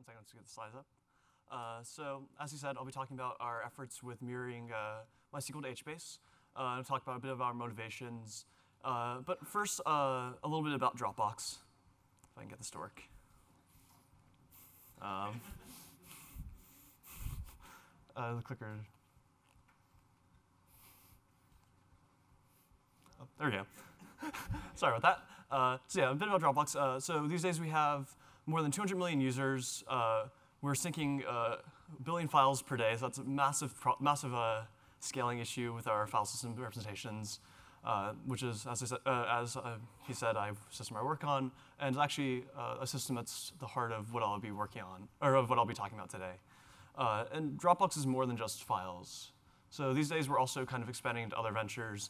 One second, let's get the slides up. So as you said, I'll be talking about our efforts with mirroring MySQL to HBase. I'll talk about a bit of our motivations. But first, a little bit about Dropbox, if I can get this to work. The clicker. Oh, there we go. Sorry about that. So yeah, a bit about Dropbox. So these days we have more than 200 million users. We're syncing a billion files per day, so that's a massive scaling issue with our file system representations, which is, as he said, a system I work on, and actually a system that's the heart of what I'll be working on, or of what I'll be talking about today. And Dropbox is more than just files. So these days we're also kind of expanding into other ventures.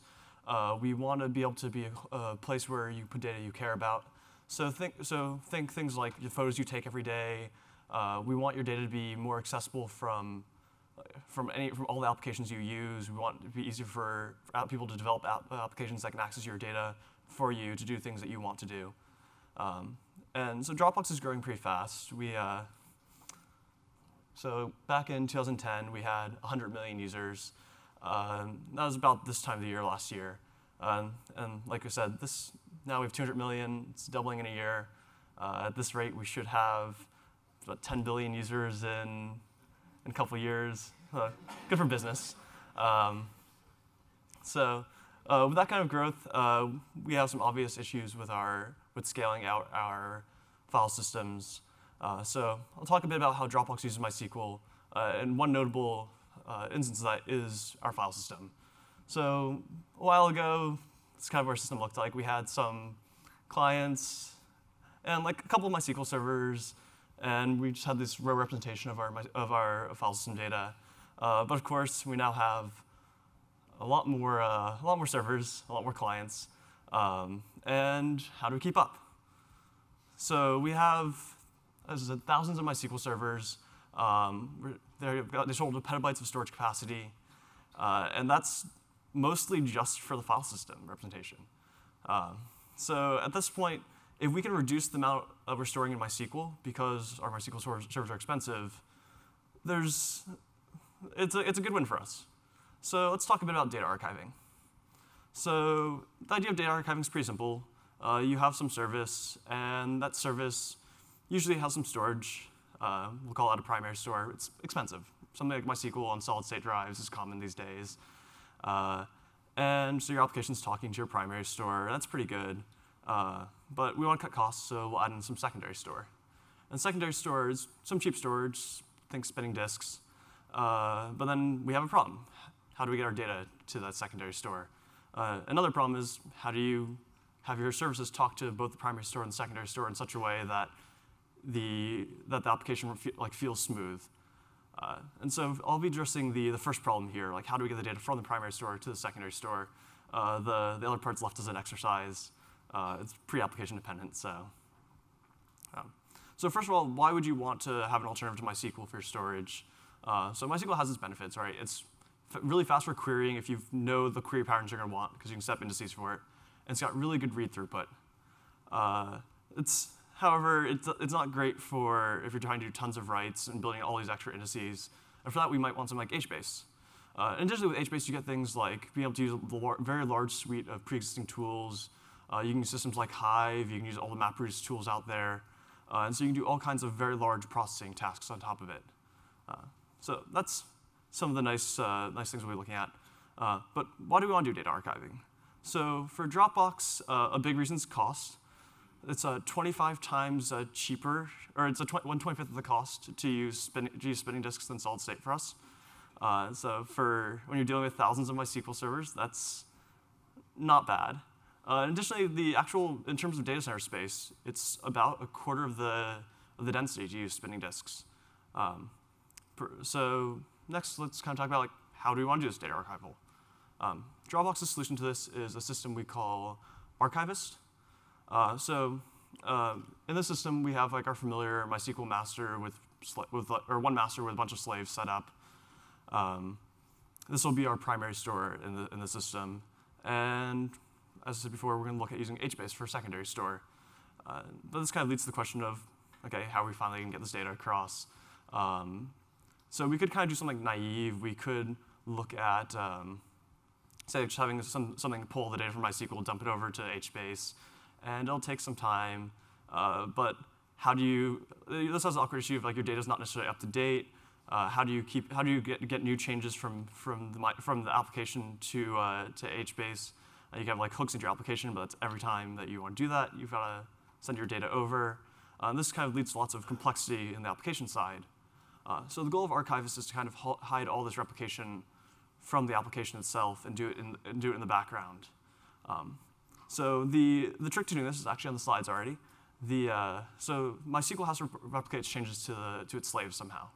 We want to be able to be a place where you put data you care about. So think things like the photos you take every day. We want your data to be more accessible from all the applications you use. We want it to be easier for people to develop applications that can access your data for you to do things that you want to do. And so Dropbox is growing pretty fast. So back in 2010, we had 100 million users. That was about this time of the year last year. And like I said, now we have 200 million. It's doubling in a year. At this rate, we should have about 10 billion users in a couple of years. Good for business. So with that kind of growth, we have some obvious issues with scaling out our file systems. So I'll talk a bit about how Dropbox uses MySQL. And one notable instance of that is our file system. So a while ago, this is kind of what our system looked like. We had some clients and like a couple of MySQL servers, and we just had this row representation of our file system data. But of course, we now have a lot more servers, a lot more clients. And how do we keep up? So we have, as I said, thousands of MySQL servers. They hold petabytes of storage capacity. And that's mostly just for the file system representation. So at this point, if we can reduce the amount that we're storing in MySQL because our MySQL servers are expensive, it's a good win for us. So let's talk a bit about data archiving. So the idea of data archiving is pretty simple. You have some service, and that service usually has some storage. We'll call it a primary store. It's expensive. Something like MySQL on solid-state drives is common these days. And so your application's talking to your primary store. That's pretty good. But we want to cut costs, so we'll add in some secondary store. And secondary store is some cheap storage, think spinning disks. But then we have a problem. How do we get our data to that secondary store? Another problem is how do you have your services talk to both the primary store and the secondary store in such a way that the application feels smooth. And so I'll be addressing the first problem here, like how do we get the data from the primary store to the secondary store? The other part's left as an exercise. It's pre-application dependent. So first of all, why would you want to have an alternative to MySQL for your storage? So MySQL has its benefits, right? It's really fast for querying if you know the query patterns you're going to want, because you can set up indices for it. And it's got really good read throughput. However, it's not great for if you're trying to do tons of writes and building all these extra indices. And for that, we might want something like HBase. Additionally, with HBase, you get things like being able to use a very large suite of pre-existing tools. You can use systems like Hive. You can use all the MapReduce tools out there. And so you can do all kinds of very large processing tasks on top of it. So that's some of the nice things we'll be looking at. But why do we want to do data archiving? So for Dropbox, a big reason is cost. It's 25 times cheaper, or it's 1/25th of the cost to use spinning disks than solid state for us. So when you're dealing with thousands of MySQL servers, that's not bad. Additionally, in terms of data center space, it's about a quarter of the density to use spinning disks. So next, let's kind of talk about how do we want to do this data archival. Dropbox's solution to this is a system we call Archivist. In this system, we have our familiar MySQL master or one master with a bunch of slaves set up. This will be our primary store in the system. And as I said before, we're going to look at using HBase for secondary store. But this kind of leads to the question of okay, how are we finally going to get this data across? So we could kind of do something naive. We could look at, say, just having something pull the data from MySQL, dump it over to HBase, and it'll take some time. But how do you, this has an awkward issue of like your data is not necessarily up to date. How do you get new changes from the application to HBase? You can have like hooks into your application, but that's every time that you want to do that, you've got to send your data over. This kind of leads to lots of complexity in the application side. So the goal of Archivist is to kind of hide all this replication from the application itself and do it in the background. So the trick to doing this is actually on the slides already. So MySQL has to replicate its changes to its slaves somehow.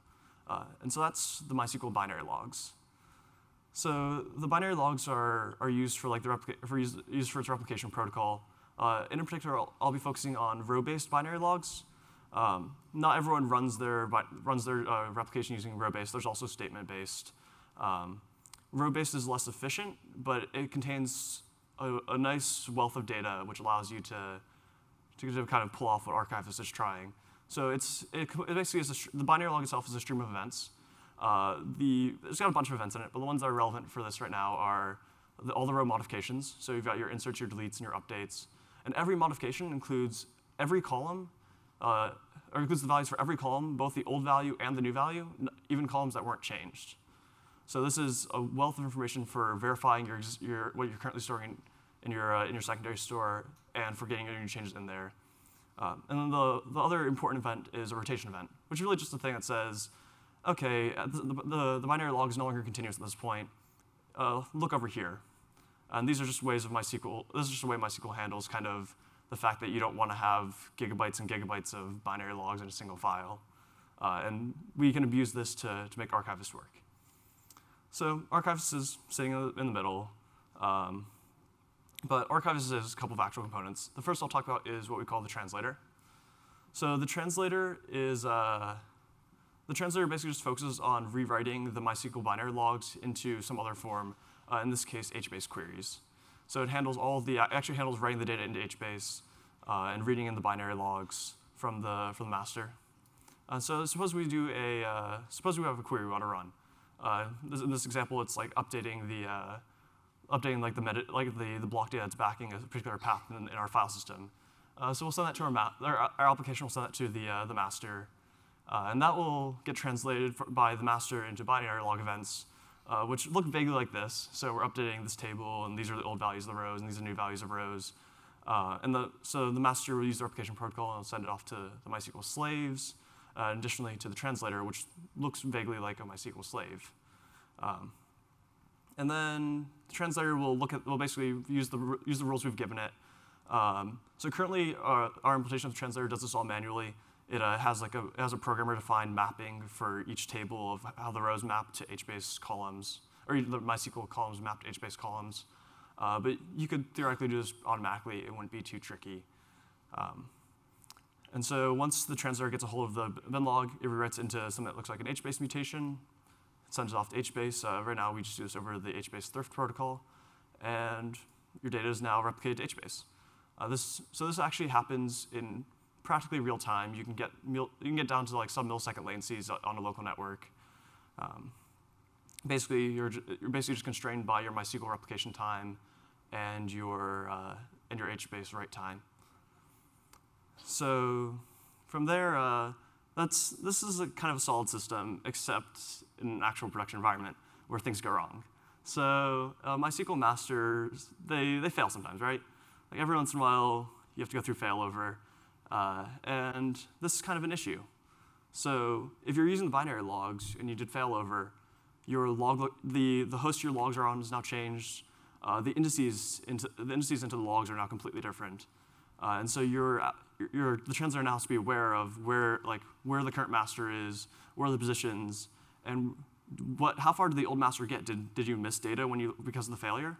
And so that's the MySQL binary logs. So the binary logs are used for like used for its replication protocol. In particular, I'll be focusing on row-based binary logs. Not everyone runs their replication using row-based. There's also statement-based. Row-based is less efficient, but it contains a nice wealth of data, which allows you to kind of pull off what Archivist is trying. So it basically is the binary log itself is a stream of events. It's got a bunch of events in it, but the ones that are relevant for this right now are all the row modifications. So you've got your inserts, your deletes, and your updates. And every modification includes every column, or includes the values for every column, both the old value and the new value, even columns that weren't changed. So this is a wealth of information for verifying what you're currently storing in your secondary store and for getting any new changes in there. And then the other important event is a rotation event, which is really just a thing that says, okay, the binary log is no longer continuous at this point. Look over here. And these are just ways of MySQL. This is just a way MySQL handles kind of the fact that you don't want to have gigabytes and gigabytes of binary logs in a single file. And we can abuse this to make Archivist work. So Archivist is sitting in the middle. But Archivist has a couple of actual components. The first I'll talk about is what we call the translator. So the translator basically just focuses on rewriting the MySQL binary logs into some other form, in this case, HBase queries. So it handles actually handles writing the data into HBase and reading in the binary logs from the master. So suppose we have a query we want to run. In this example, it's like updating the block data that's backing a particular path in our file system. So we'll send that to our application will send that to the master, and that will get translated by the master into binary log events, which look vaguely like this. So we're updating this table, and these are the old values of the rows, and these are new values of rows. So the master will use the replication protocol and send it off to the MySQL slaves, additionally to the translator, which looks vaguely like a MySQL slave. And then the translator will basically use the rules we've given it. So currently, our implementation of the translator does this all manually. It has a programmer-defined mapping for each table of how the rows map to HBase columns, or the MySQL columns map to HBase columns. But you could theoretically do this automatically. It wouldn't be too tricky. And so once the translator gets a hold of the bin log, it rewrites into something that looks like an HBase mutation. It sends it off to HBase. Right now, we just do this over the HBase thrift protocol. And your data is now replicated to HBase. So this actually happens in practically real time. You can get down to like some millisecond latencies on a local network. Basically, you're basically just constrained by your MySQL replication time and your HBase write time. So from there, this is a kind of a solid system, except in an actual production environment where things go wrong. So MySQL masters, they fail sometimes, right? Like every once in a while, you have to go through failover. And this is kind of an issue. So if you're using the binary logs and you did failover, the host your logs are on is now changed. The indices into the logs are now completely different. And so the translator now has to be aware of where the current master is, where are the positions, and how far did the old master get? Did you miss data because of the failure,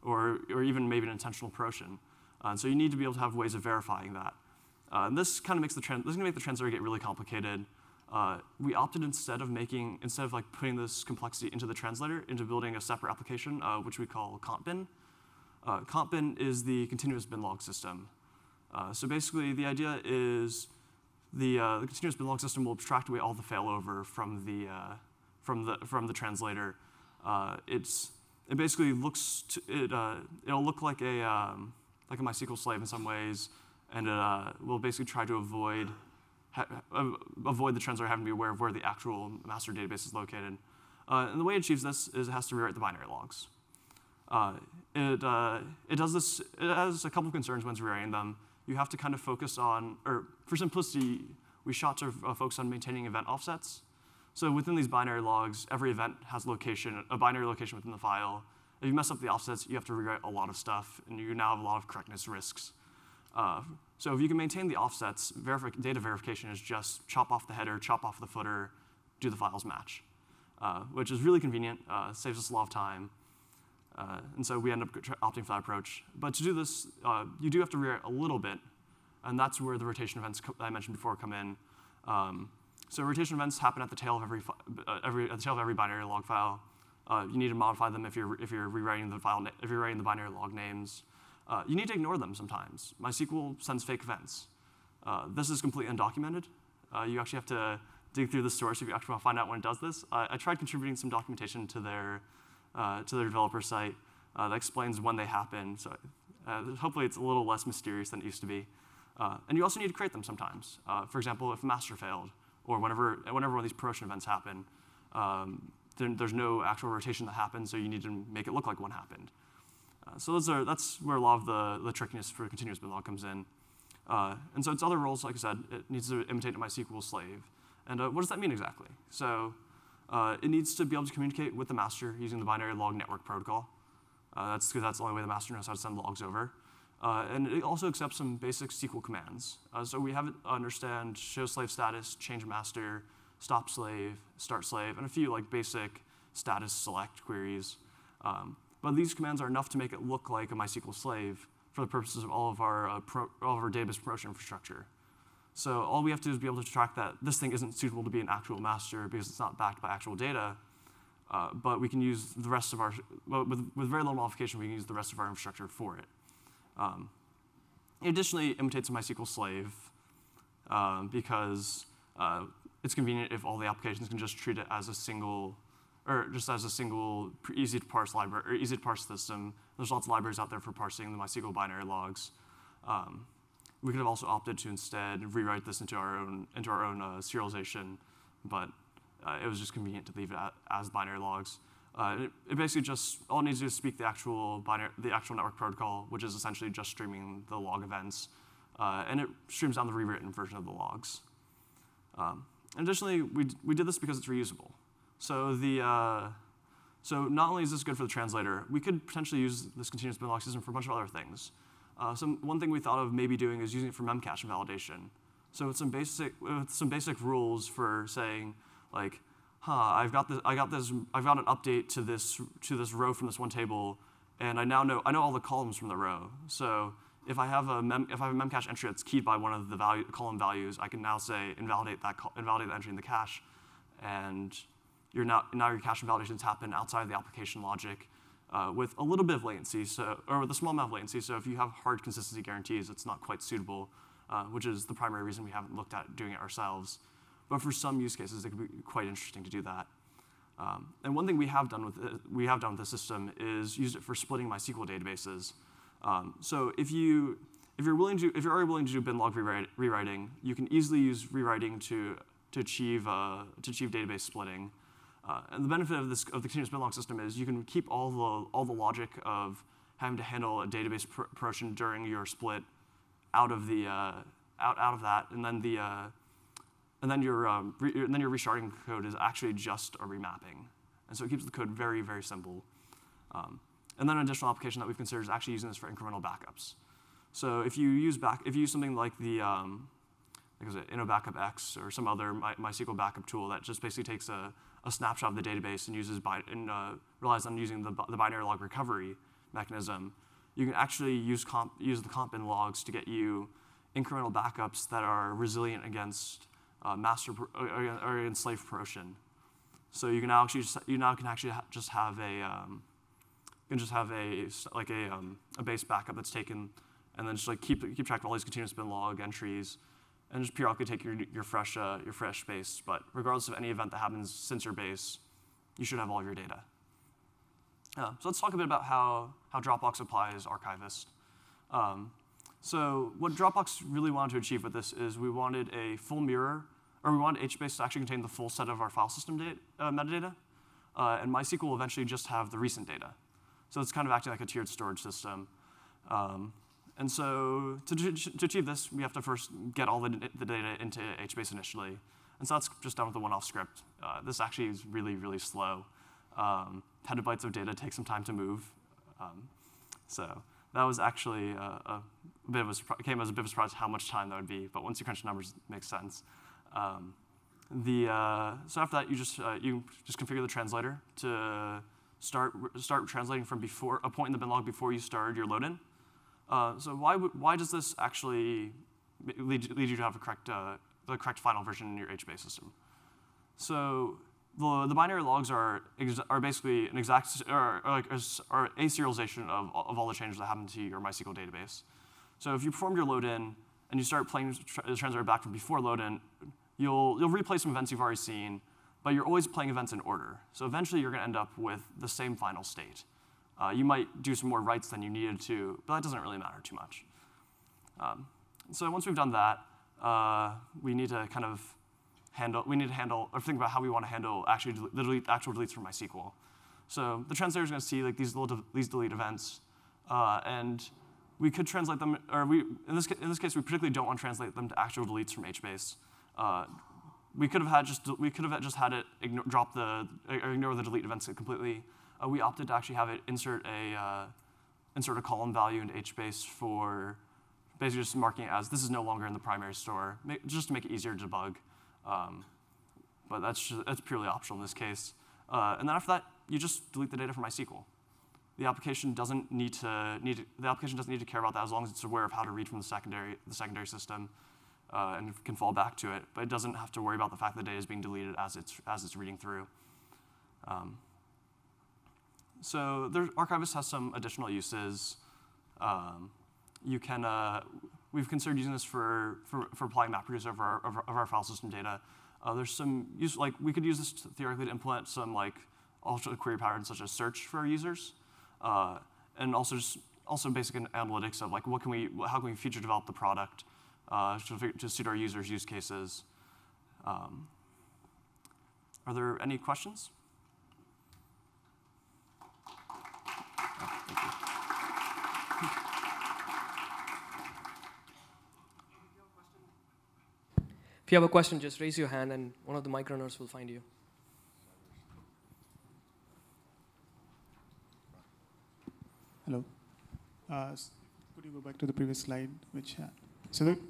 or even maybe an intentional promotion? So you need to be able to have ways of verifying that. And this kind of makes this is going to make the translator get really complicated. We opted instead of putting this complexity into the translator, into building a separate application, which we call ContBin. ContBin is the continuous bin log system. So basically, the idea is the continuous bin log system will abstract away all the failover from the translator. It basically looks it'll look like a MySQL slave in some ways, and it will basically try to avoid the translator having to be aware of where the actual master database is located. And the way it achieves this is it has to rewrite the binary logs. It does this. It has a couple of concerns when it's rewriting them. You have to kind of focus on, or for simplicity, we shot to focus on maintaining event offsets. So within these binary logs, every event has a binary location within the file. If you mess up the offsets, you have to rewrite a lot of stuff, and you now have a lot of correctness risks. So if you can maintain the offsets, data verification is just chop off the header, chop off the footer, do the files match, which is really convenient, saves us a lot of time. And so we end up opting for that approach. But to do this, you do have to rewrite a little bit, and that's where the rotation events I mentioned before come in. So rotation events happen at the tail of every binary log file. You need to modify them if you're rewriting the file if you're writing the binary log names. You need to ignore them sometimes. MySQL sends fake events. This is completely undocumented. You actually have to dig through the source if you actually want to find out when it does this. I tried contributing some documentation to their developer site that explains when they happen. So hopefully it's a little less mysterious than it used to be. And you also need to create them sometimes. For example, if a master failed, or whenever one of these promotion events happen, there's no actual rotation that happens, so you need to make it look like one happened. So that's where a lot of the trickiness for continuous bin log comes in. And so its other roles, like I said, it needs to imitate a MySQL slave. And what does that mean exactly? So it needs to be able to communicate with the master using the binary log network protocol. That's because that's the only way the master knows how to send logs over. And it also accepts some basic SQL commands. So we have it understand show slave status, change master, stop slave, start slave, and a few basic status select queries. But these commands are enough to make it look like a MySQL slave for the purposes of all of our database promotion infrastructure. So all we have to do is be able to track that this thing isn't suitable to be an actual master because it's not backed by actual data. But we can use the rest of with very little modification, we can use the rest of our infrastructure for it. It additionally imitates a MySQL slave because it's convenient if all the applications can just treat it as a single, easy to parse library or easy to parse system. There's lots of libraries out there for parsing the MySQL binary logs. We could have also opted to instead rewrite this into our own serialization, but it was just convenient to leave it as binary logs. It basically just all it needs to do is speak the actual network protocol, which is essentially just streaming the log events, and it streams down the rewritten version of the logs. Additionally, we did this because it's reusable. So so not only is this good for the translator, we could potentially use this continuous bin log system for a bunch of other things. One thing we thought of maybe doing is using it for memcache validation. So with some basic rules for saying I've got an update to this row from this one table, and I know all the columns from the row. So if I have a memcache entry that's keyed by one of the column values, I can now say invalidate that entry in the cache, and now your cache invalidations happen outside of the application logic with a little bit of latency, or with a small amount of latency. So if you have hard consistency guarantees, it's not quite suitable, which is the primary reason we haven't looked at doing it ourselves. But for some use cases, it could be quite interesting to do that. And one thing we have done with the system is use it for splitting MySQL databases. So if you're already willing to do bin log rewriting, you can easily use rewriting to achieve database splitting. And the benefit of the continuous bin log system is you can keep all the logic of having to handle a database promotion during your split out of that, and then your resharting code is actually just a remapping, and so it keeps the code very, very simple. And then an additional application that we've considered is actually using this for incremental backups. So if you use something like the InnoBackupX or some other MySQL backup tool that just basically takes a snapshot of the database and relies on using the binary log recovery mechanism, you can actually use the comp bin logs to get you incremental backups that are resilient against or against slave promotion. So you can now just have a base backup that's taken, and then just keep track of all these continuous bin log entries, and just periodically take your fresh base. But regardless of any event that happens since your base, you should have all your data. So let's talk a bit about how Dropbox applies Archivist. So what Dropbox really wanted to achieve with this is we wanted a full mirror, or we wanted HBase to actually contain the full set of our file system metadata, and MySQL will eventually just have the recent data. So it's kind of acting like a tiered storage system. And so to achieve this, we have to first get all the data into HBase initially. And so that's just done with a one-off script. This actually is really, really slow. Petabytes of data take some time to move. So that was actually came as a bit of a surprise how much time that would be. But once you crunch the numbers, it makes sense. So after that, you just configure the translator to start translating from a point in the bin log before you started your load-in. So why does this actually lead you to have the correct final version in your HBase system? So the binary logs are basically an exact are a serialization of all the changes that happen to your MySQL database. So if you performed your load-in and you start playing the translator back from before load-in, you'll replay some events you've already seen, but you're always playing events in order. So eventually you're going to end up with the same final state. You might do some more writes than you needed to, but that doesn't really matter too much. So once we've done that, we need to kind of think about how we want to handle actual deletes from MySQL. So the translator is going to see like these delete events, and we could translate them, or in this case we particularly don't want to translate them to actual deletes from HBase. We could have just had it ignore the delete events completely. We opted to actually have it insert a column value into HBase for basically just marking it as this is no longer in the primary store, just to make it easier to debug. But that's purely optional in this case. And then after that, you just delete the data from MySQL. The application doesn't need to care about that as long as it's aware of how to read from the secondary system, and can fall back to it. But it doesn't have to worry about the fact that the data is being deleted as it's reading through. So Archivist has some additional uses. We've considered using this for applying MapReduce of our file system data. There's some use, like we could use this theoretically to implement some like alternate query patterns such as search for our users, and also basic analytics of like how can we feature develop the product to suit our users' use cases. Are there any questions? If you have a question, just raise your hand and one of the mic runners will find you. Hello. Could you go back to the previous slide?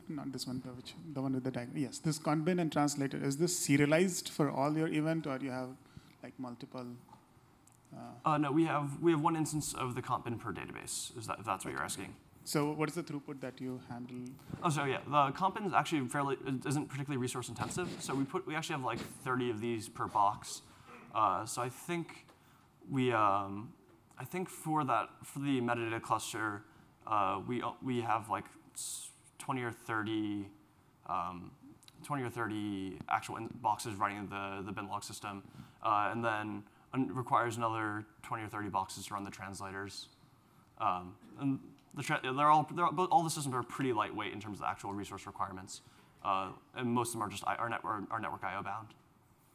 Not this one, the one with the diagram. Yes, this conbin and translator, is this serialized for all your event, or you have like multiple? No, we have one instance of the conbin per database. If that's what you're asking. So what is the throughput that you handle? Oh, so yeah, the conbin is actually isn't particularly resource intensive. So we actually have like 30 of these per box. So I think for the metadata cluster, we have like 20 or 30 actual boxes running the bin log system, and then requires another 20 or 30 boxes to run the translators. And all the systems are pretty lightweight in terms of the actual resource requirements, and most of them are just our network I/O bound.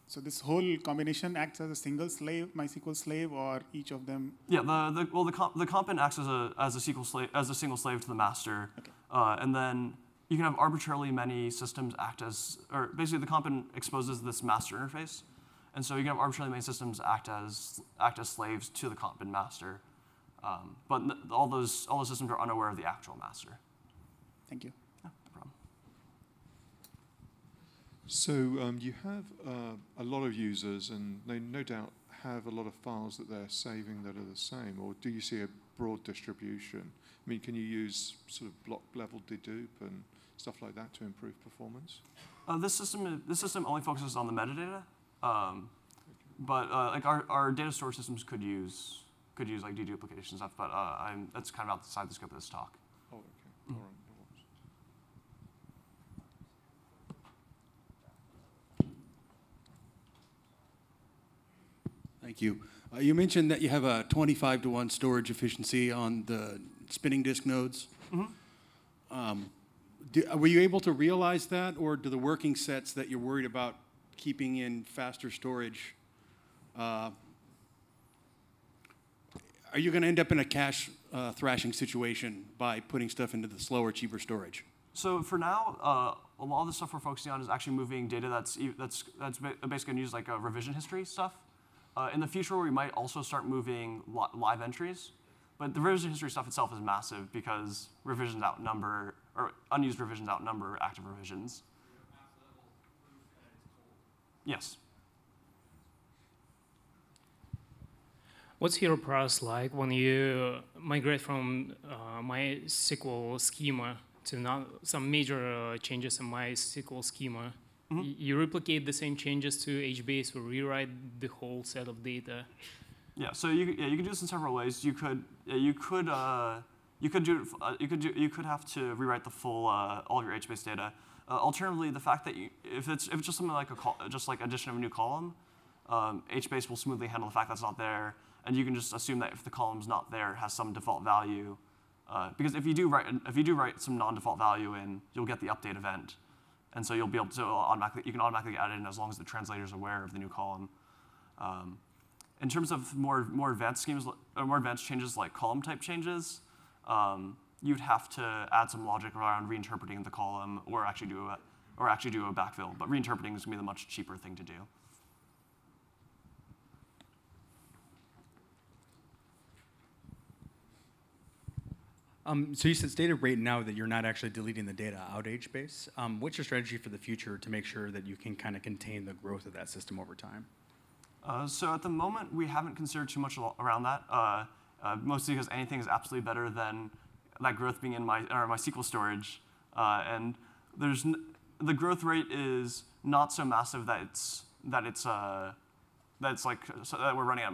So this whole combination acts as a single slave, MySQL slave, or each of them? Yeah, the conbin acts as a single slave to the master, okay. And then you can have arbitrarily many systems act as, or basically the conbin exposes this master interface, and so you can have arbitrarily many systems act as slaves to the conbin master. But all those systems are unaware of the actual master. Thank you. Yeah, no problem. So you have a lot of users, and they no doubt have a lot of files that they're saving that are the same, or do you see a broad distribution? I mean, can you use sort of block level dedupe and stuff like that to improve performance? This system only focuses on the metadata, but like our data storage systems could use like deduplication stuff, but that's kind of outside the scope of this talk. Oh, okay. All right. Thank you. You mentioned that you have a 25-to-1 storage efficiency on the spinning disk nodes. Were you able to realize that, or do the working sets that you're worried about keeping in faster storage, are you going to end up in a cache thrashing situation by putting stuff into the slower, cheaper storage? So for now, a lot of the stuff we're focusing on is actually moving data that's basically going to use like a revision history stuff. In the future, we might also start moving live entries, but the revision history stuff itself is massive because revisions outnumber, or unused revisions outnumber active revisions. Yes. What's your process like when you migrate from MySQL schema to some major changes in MySQL schema? You replicate the same changes to HBase or rewrite the whole set of data? Yeah, so you can do this in several ways. You could have to rewrite the full all of your HBase data. Alternatively, the fact that if it's just something like just like addition of a new column, HBase will smoothly handle the fact that's not there, and you can just assume that if the column's not there, it has some default value. Because if you do write some non-default value in, you'll get the update event, and so you'll be able to you can automatically add it in as long as the translator is aware of the new column. In terms of more advanced schemes, more advanced changes like column type changes, you'd have to add some logic around reinterpreting the column, or actually do a backfill. But reinterpreting is going to be the much cheaper thing to do. So you stated right now that you're not actually deleting the data out HBase. What's your strategy for the future to make sure that you can kind of contain the growth of that system over time? So at the moment, we haven't considered too much around that, mostly because anything is absolutely better than that growth being in my SQL storage. And the growth rate is not so massive that we're running at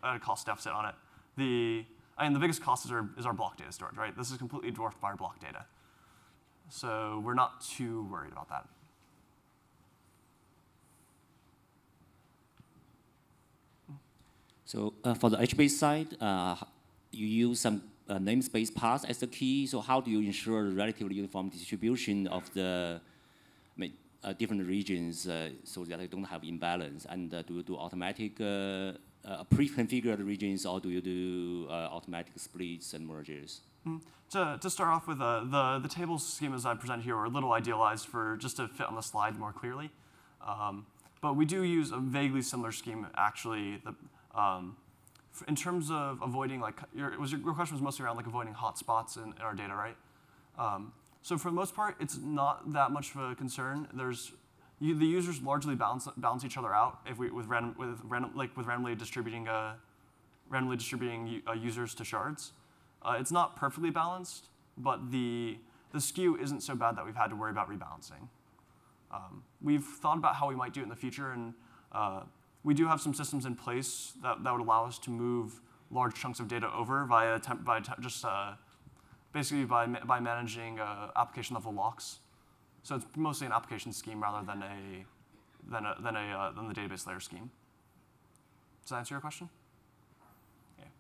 a cost deficit on it. The biggest cost is our block data storage, right? This is completely dwarfed by our block data. So we're not too worried about that. So for the HBase side, you use some namespace paths as the key. So how do you ensure the relatively uniform distribution of the different regions so that they don't have imbalance? And do you do automatic pre-configured regions, or do you do automatic splits and mergers? To start off with, the table schemas I present here are a little idealized just to fit on the slide more clearly. But we do use a vaguely similar scheme, actually. In terms of avoiding, your question was mostly around avoiding hotspots in our data, right? So for the most part, it's not that much of a concern. The users largely balance each other out with randomly distributing users to shards. It's not perfectly balanced, but the skew isn't so bad that we've had to worry about rebalancing. We've thought about how we might do it in the future, and we do have some systems in place that would allow us to move large chunks of data over basically by managing application level locks. So it's mostly an application scheme rather than the database layer scheme. Does that answer your question? Yeah.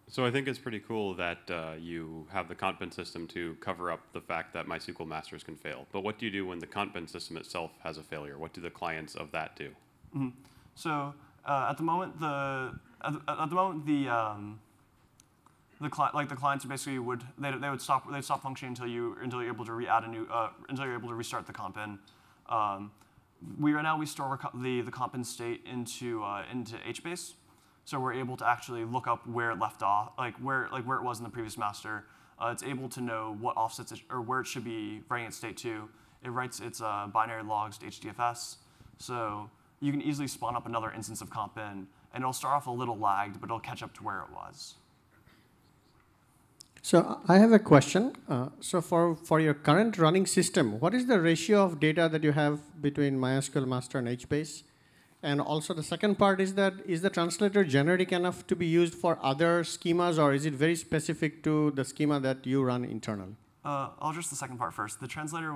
So I think it's pretty cool that you have the content system to cover up the fact that MySQL masters can fail. But what do you do when the content system itself has a failure? What do the clients of that do? Mm-hmm. So at the moment, the clients basically they'd stop functioning until you're able to until you're able to restart the comp-in. Right now we store the comp-in state into HBase, so we're able to actually look up where it left off, where it was in the previous master. It's able to know what offsets or where it should be writing its state to. It writes its binary logs to HDFS, so you can easily spawn up another instance of comp-in, and it'll start off a little lagged, but it'll catch up to where it was. So I have a question. So for your current running system, what is the ratio of data that you have between MySQL master and HBase? And also the second part is the translator generic enough to be used for other schemas, or is it very specific to the schema that you run internally? I'll address the second part first. The translator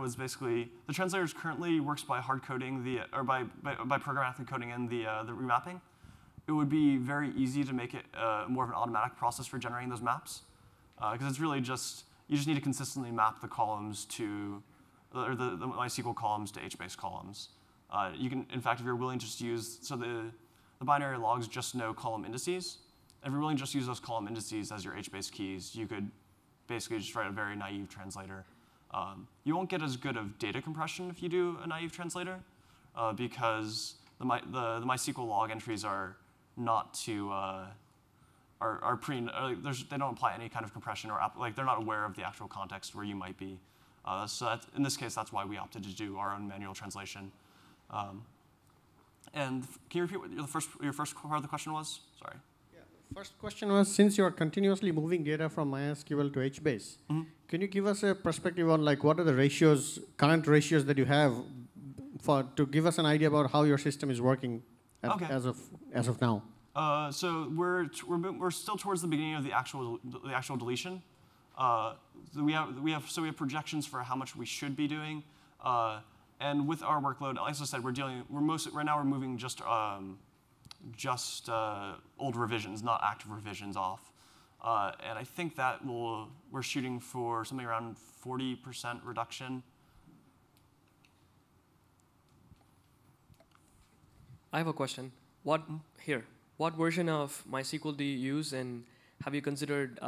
currently works by hard coding by programmatically coding in the remapping. it would be very easy to make it more of an automatic process for generating those maps. Because it's really just, you just need to consistently map the columns to, or the MySQL columns to HBase columns. You can, in fact, if you're willing to just use, so the binary logs just know column indices. If you're willing to just use those column indices as your HBase keys, you could basically just write a very naive translator. You won't get as good of data compression if you do a naive translator, because the MySQL log entries are not too, are pretty, they don't apply any kind of compression or like they're not aware of the actual context where you might be. So in this case, that's why we opted to do our own manual translation. And can you repeat what your first part of the question was? Sorry. Yeah, the first question was, since you are continuously moving data from MySQL to HBase, can you give us a perspective on like what are the ratios, current ratios that you have to give us an idea about how your system is working as of now? So we're still towards the beginning of the actual deletion. So we have projections for how much we should be doing, and with our workload, as I said, right now we're moving just old revisions, not active revisions off, and I think that we're shooting for something around 40% reduction. I have a question. What version of MySQL do you use, and have you considered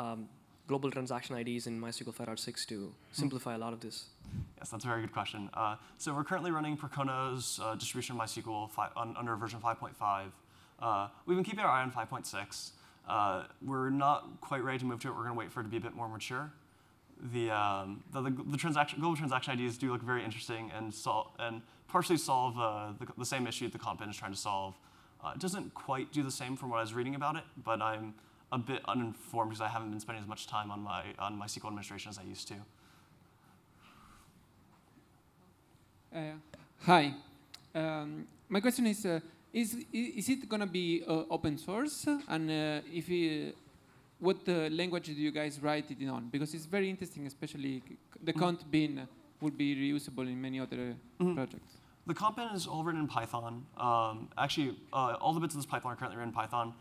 global transaction IDs in MySQL 5.6 to simplify a lot of this? Yes, that's a very good question. So we're currently running Percono's distribution of MySQL under version 5.5. We've been keeping our eye on 5.6. We're not quite ready to move to it. We're going to wait for it to be a bit more mature. The global transaction IDs do look very interesting and partially solve the same issue the comp bin is trying to solve. It doesn't quite do the same from what I was reading about it, but I'm a bit uninformed because I haven't been spending as much time on MySQL administration as I used to. Hi. My question is it going to be open source? And what language do you guys write it on? Because it's very interesting, especially the cont bin would be reusable in many other projects. The comp bin is all written in Python. Actually, all the bits of this pipeline are currently written in Python.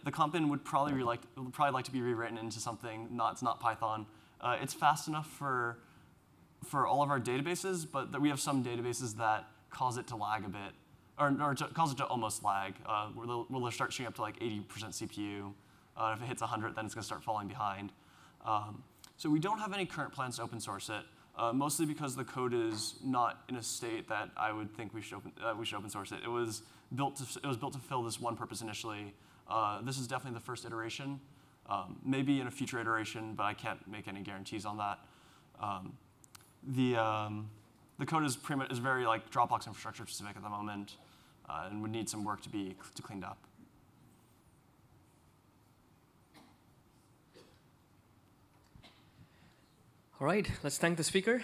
The comp bin would probably like to be rewritten into something it's not Python. It's fast enough for all of our databases, but we have some databases that cause it to lag a bit, or cause it to almost lag. We'll start shooting up to like 80% CPU. If it hits 100, then it's going to start falling behind. So we don't have any current plans to open source it. Mostly because the code is not in a state that I would think we should open source it. It was built to fill this one purpose initially. This is definitely the first iteration. Maybe in a future iteration, but I can't make any guarantees on that. The code is very like Dropbox infrastructure specific at the moment, and would need some work to be cleaned up. All right, let's thank the speaker.